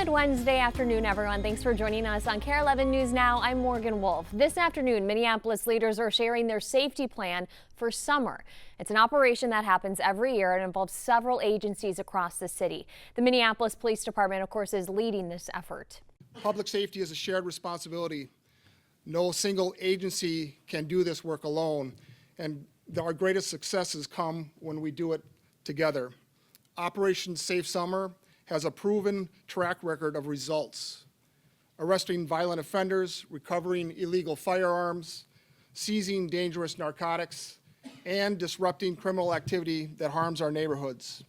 Good Wednesday afternoon, everyone. Thanks for joining us on Kare 11 News Now. I'm Morgan Wolf. This afternoon, Minneapolis leaders are sharing their safety plan for summer. It's an operation that happens every year and involves several agencies across the city. The Minneapolis Police Department, of course, is leading this effort. Public safety is a shared responsibility. No single agency can do this work alone, and our greatest successes come when we do it together. Operation Safe Summer has a proven track record of results, arresting violent offenders, recovering illegal firearms, seizing dangerous narcotics, and disrupting criminal activity that harms our neighborhoods.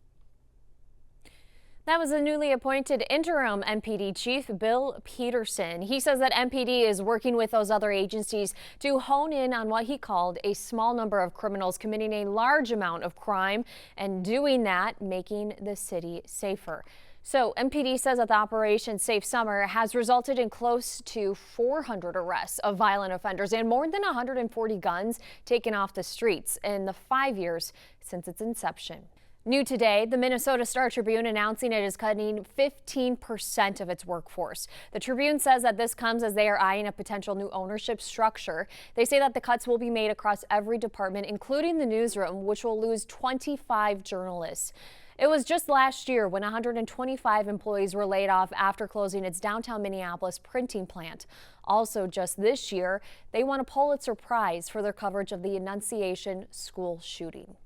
That was a newly appointed interim MPD chief, Bill Peterson. He says that MPD is working with those other agencies to hone in on what he called a small number of criminals committing a large amount of crime, and doing that, making the city safer. So MPD says that the Operation Safe Summer has resulted in close to 400 arrests of violent offenders and more than 140 guns taken off the streets in the 5 years since its inception. New today, the Minnesota Star-Tribune announcing it is cutting 15% of its workforce. The Tribune says that this comes as they are eyeing a potential new ownership structure. They say that the cuts will be made across every department, including the newsroom, which will lose 25 journalists. It was just last year when 125 employees were laid off after closing its downtown Minneapolis printing plant. Also just this year, they won a Pulitzer Prize for their coverage of the Annunciation school shooting.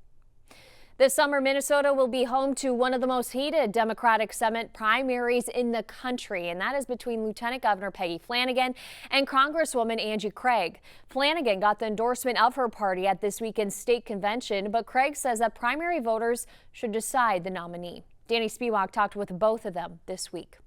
This summer, Minnesota will be home to one of the most heated Democratic Senate primaries in the country, and that is between Lieutenant Governor Peggy Flanagan and Congresswoman Angie Craig. Flanagan got the endorsement of her party at this weekend's state convention, but Craig says that primary voters should decide the nominee. Danny Spiewak talked with both of them this week.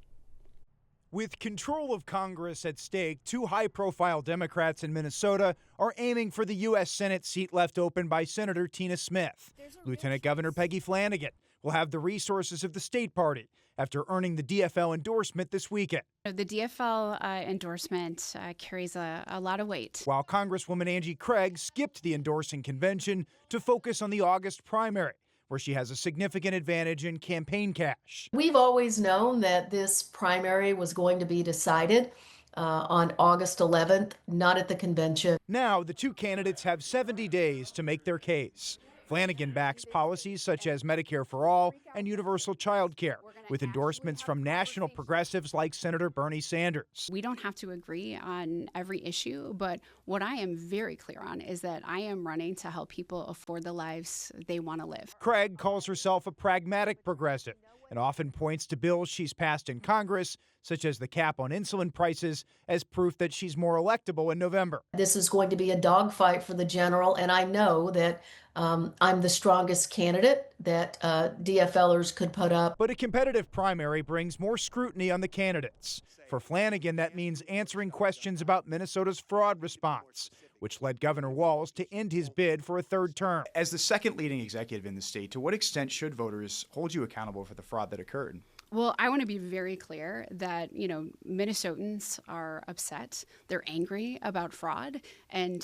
With control of Congress at stake, two high-profile Democrats in Minnesota are aiming for the U.S. Senate seat left open by Senator Tina Smith. Lieutenant Governor Peggy Flanagan will have the resources of the state party after earning the DFL endorsement this weekend. The DFL endorsement carries a lot of weight. While Congresswoman Angie Craig skipped the endorsing convention to focus on the August primary, where she has a significant advantage in campaign cash. We've always known that this primary was going to be decided on August 11th, not at the convention. Now, the two candidates have 70 days to make their case. Flanagan backs policies such as Medicare for All and universal child care, with endorsements from national progressives like Senator Bernie Sanders. We don't have to agree on every issue, but what I am very clear on is that I am running to help people afford the lives they want to live. Craig calls herself a pragmatic progressive and often points to bills she's passed in Congress, such as the cap on insulin prices, as proof that she's more electable in November. This is going to be a dogfight for the general, and I know that I'm the strongest candidate that DFLers could put up. But a competitive primary brings more scrutiny on the candidates. For Flanagan, that means answering questions about Minnesota's fraud response, which led Governor Walz to end his bid for a third term. As the second leading executive in the state, to what extent should voters hold you accountable for the fraud that occurred? Well, I want to be very clear that, Minnesotans are upset. They're angry about fraud, and,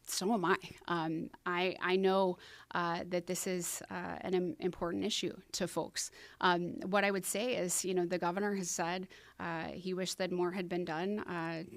so am I. I know that this is an important issue to folks. What I would say is, the governor has said he wished that more had been done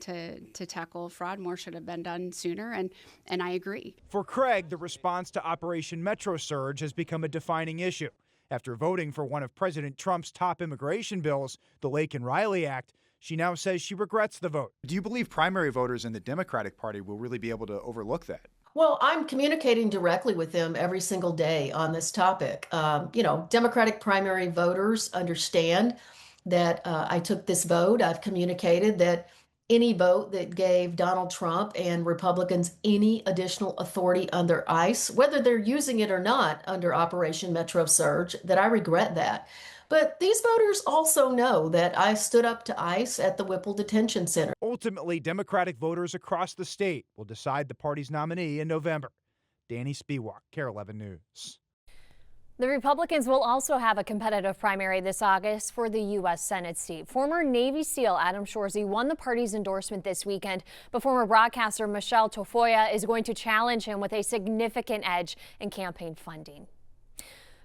to tackle fraud. More should have been done sooner, and I agree. For Craig, the response to Operation Metro Surge has become a defining issue. After voting for one of President Trump's top immigration bills, the Laken-Riley Act, she now says she regrets the vote. Do you believe primary voters in the Democratic Party will really be able to overlook that? Well, I'm communicating directly with them every single day on this topic. Democratic primary voters understand that I took this vote. I've communicated that any vote that gave Donald Trump and Republicans any additional authority under ICE, whether they're using it or not under Operation Metro Surge, that I regret that. But these voters also know that I stood up to ICE at the Whipple Detention Center. Ultimately, Democratic voters across the state will decide the party's nominee in November. Danny Spiewak, Kare 11 News. The Republicans will also have a competitive primary this August for the U.S. Senate seat. Former Navy SEAL Adam Shorzy won the party's endorsement this weekend, but former broadcaster Michelle Tafoya is going to challenge him with a significant edge in campaign funding.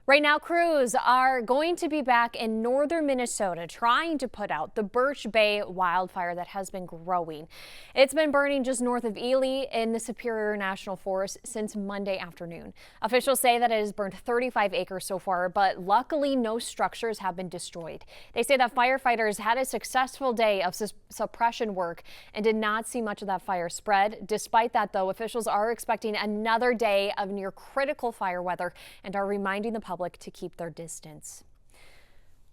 Right now, crews are going to be back in northern Minnesota trying to put out the Birch Bay wildfire that has been growing. It's been burning just north of Ely in the Superior National Forest since Monday afternoon. Officials say that it has burned 35 acres so far, but luckily no structures have been destroyed. They say that firefighters had a successful day of suppression work and did not see much of that fire spread. Despite that, though, officials are expecting another day of near critical fire weather and are reminding the public to keep their distance.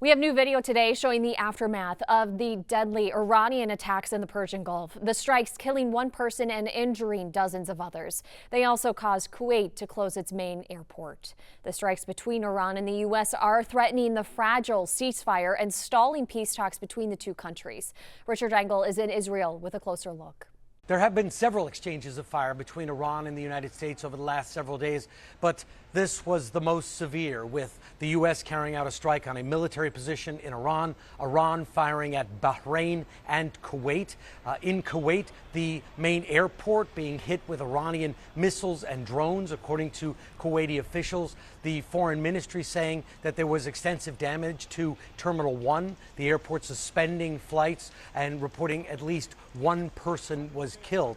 We have new video today showing the aftermath of the deadly Iranian attacks in the Persian Gulf. The strikes killing one person and injuring dozens of others. They also caused Kuwait to close its main airport. The strikes between Iran and the U.S. are threatening the fragile ceasefire and stalling peace talks between the two countries. Richard Engel is in Israel with a closer look. There have been several exchanges of fire between Iran and the United States over the last several days, but this was the most severe, with the U.S. carrying out a strike on a military position in Iran, Iran firing at Bahrain and Kuwait. In Kuwait, the main airport being hit with Iranian missiles and drones, according to Kuwaiti officials. The foreign ministry saying that there was extensive damage to Terminal 1, the airport suspending flights and reporting at least one person was killed.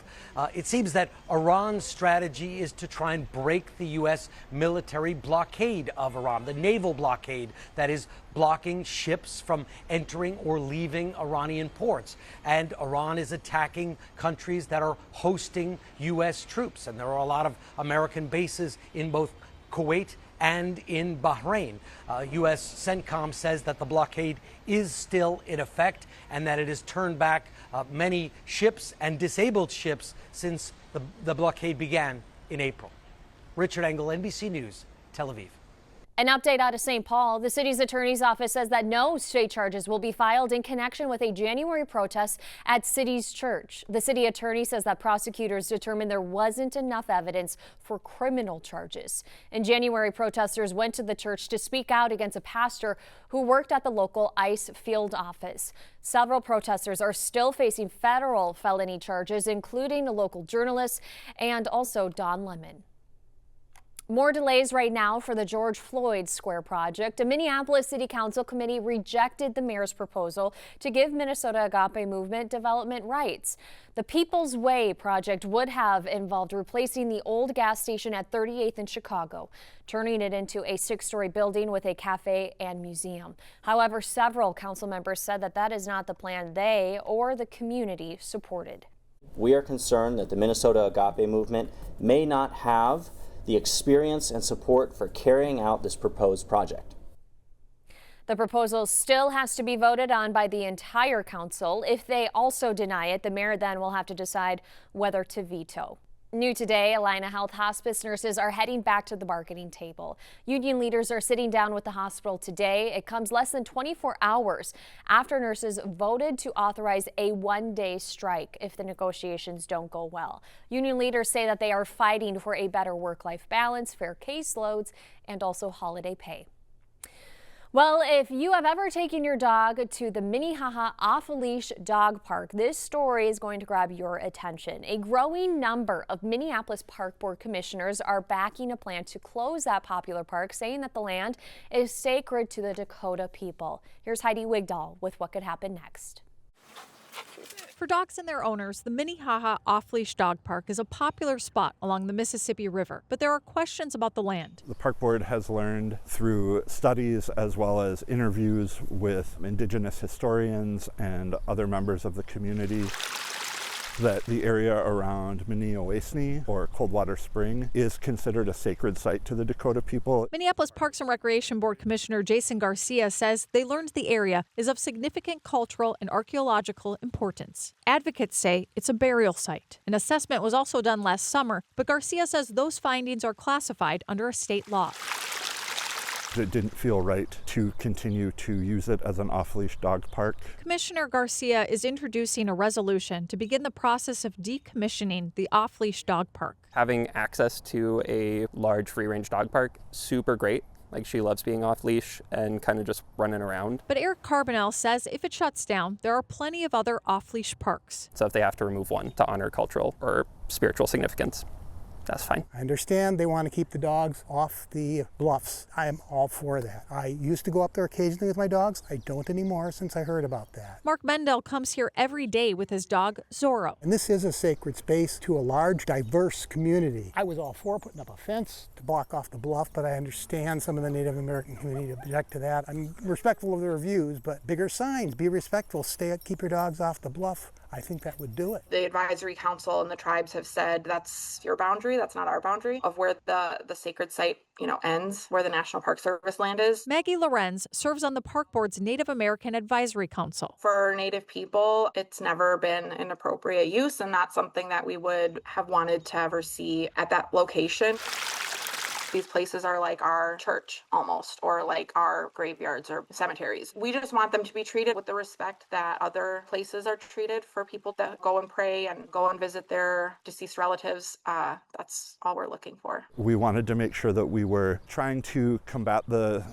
It seems that Iran's strategy is to try and break the U.S. military blockade of Iran, the naval blockade that is blocking ships from entering or leaving Iranian ports. And Iran is attacking countries that are hosting U.S. troops. And there are a lot of American bases in both Kuwait and in Bahrain. U.S. CENTCOM says that the blockade is still in effect and that it has turned back many ships and disabled ships since the blockade began in April. Richard Engel, NBC News, Tel Aviv. An update out of St. Paul. The city's attorney's office says that no state charges will be filed in connection with a January protest at city's church. The city attorney says that prosecutors determined there wasn't enough evidence for criminal charges. In January, protesters went to the church to speak out against a pastor who worked at the local ICE field office. Several protesters are still facing federal felony charges, including a local journalist and also Don Lemon. More delays right now for the George Floyd Square project. A Minneapolis City Council committee rejected the mayor's proposal to give Minnesota Agape Movement development rights. The People's Way project would have involved replacing the old gas station at 38th in Chicago, turning it into a 6-story building with a cafe and museum. However, several council members said that that is not the plan they or the community supported. We are concerned that the Minnesota Agape Movement may not have the experience and support for carrying out this proposed project. The proposal still has to be voted on by the entire council. If they also deny it, the mayor then will have to decide whether to veto. New today, Allina Health hospice nurses are heading back to the bargaining table. Union leaders are sitting down with the hospital today. It comes less than 24 hours after nurses voted to authorize a one-day strike if the negotiations don't go well. Union leaders say that they are fighting for a better work-life balance, fair caseloads, and also holiday pay. Well, if you have ever taken your dog to the Minnehaha Off-a-Leash Dog Park, this story is going to grab your attention. A growing number of Minneapolis Park Board commissioners are backing a plan to close that popular park, saying that the land is sacred to the Dakota people. Here's Heidi Wigdahl with what could happen next. For dogs and their owners, the Minnehaha Off-Leash Dog Park is a popular spot along the Mississippi River, but there are questions about the land. The Park Board has learned through studies as well as interviews with indigenous historians and other members of the community that the area around Minneowassee, or Coldwater Spring, is considered a sacred site to the Dakota people. Minneapolis Parks and Recreation Board Commissioner Jason Garcia says they learned the area is of significant cultural and archaeological importance. Advocates say it's a burial site. An assessment was also done last summer, but Garcia says those findings are classified under a state law. It didn't feel right to continue to use it as an off-leash dog park. Commissioner Garcia is introducing a resolution to begin the process of decommissioning the off-leash dog park. Having access to a large free-range dog park, super great. Like, she loves being off leash and kind of just running around. But Eric Carbonell says if it shuts down, there are plenty of other off-leash parks. So if they have to remove one to honor cultural or spiritual significance, that's fine. I understand they want to keep the dogs off the bluffs. I am all for that. I used to go up there occasionally with my dogs. I don't anymore since I heard about that. Mark Mendel comes here every day with his dog, Zorro. And this is a sacred space to a large, diverse community. I was all for putting up a fence to block off the bluff, but I understand some of the Native American community object to that. I'm respectful of their views, but bigger signs, be respectful, keep your dogs off the bluff. I think that would do it. The advisory council and the tribes have said that's your boundary, that's not our boundary of where the sacred site, ends, where the National Park Service land is. Maggie Lorenz serves on the Park Board's Native American Advisory Council. For Native people, it's never been an appropriate use, and that's something that we would have wanted to ever see at that location. These places are like our church almost, or like our graveyards or cemeteries. We just want them to be treated with the respect that other places are treated for people that go and pray and go and visit their deceased relatives. That's all we're looking for. We wanted to make sure that we were trying to combat the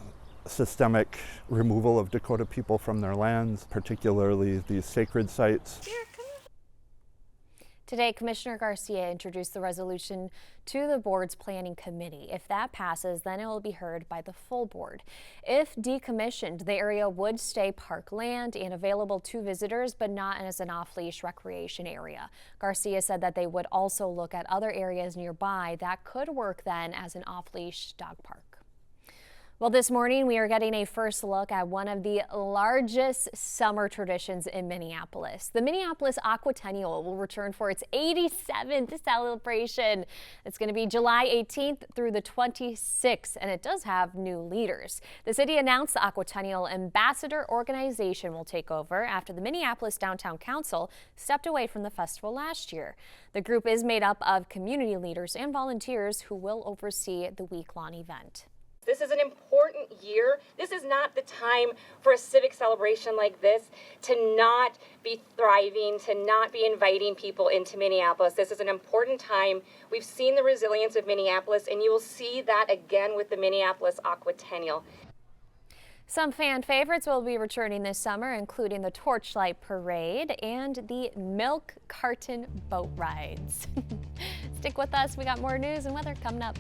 systemic removal of Dakota people from their lands, particularly these sacred sites. Today, Commissioner Garcia introduced the resolution to the board's planning committee. If that passes, then it will be heard by the full board. If decommissioned, the area would stay park land and available to visitors, but not as an off-leash recreation area. Garcia said that they would also look at other areas nearby that could work then as an off-leash dog park. Well, this morning we are getting a first look at one of the largest summer traditions in Minneapolis. The Minneapolis Aquatennial will return for its 87th celebration. It's going to be July 18th through the 26th, and it does have new leaders. The city announced the Aquatennial Ambassador Organization will take over after the Minneapolis Downtown Council stepped away from the festival last year. The group is made up of community leaders and volunteers who will oversee the week-long event. This is an important year. This is not the time for a civic celebration like this to not be thriving, to not be inviting people into Minneapolis. This is an important time. We've seen the resilience of Minneapolis, and you will see that again with the Minneapolis Aquatennial. Some fan favorites will be returning this summer, including the Torchlight Parade and the Milk Carton Boat Rides. Stick with us. We got more news and weather coming up.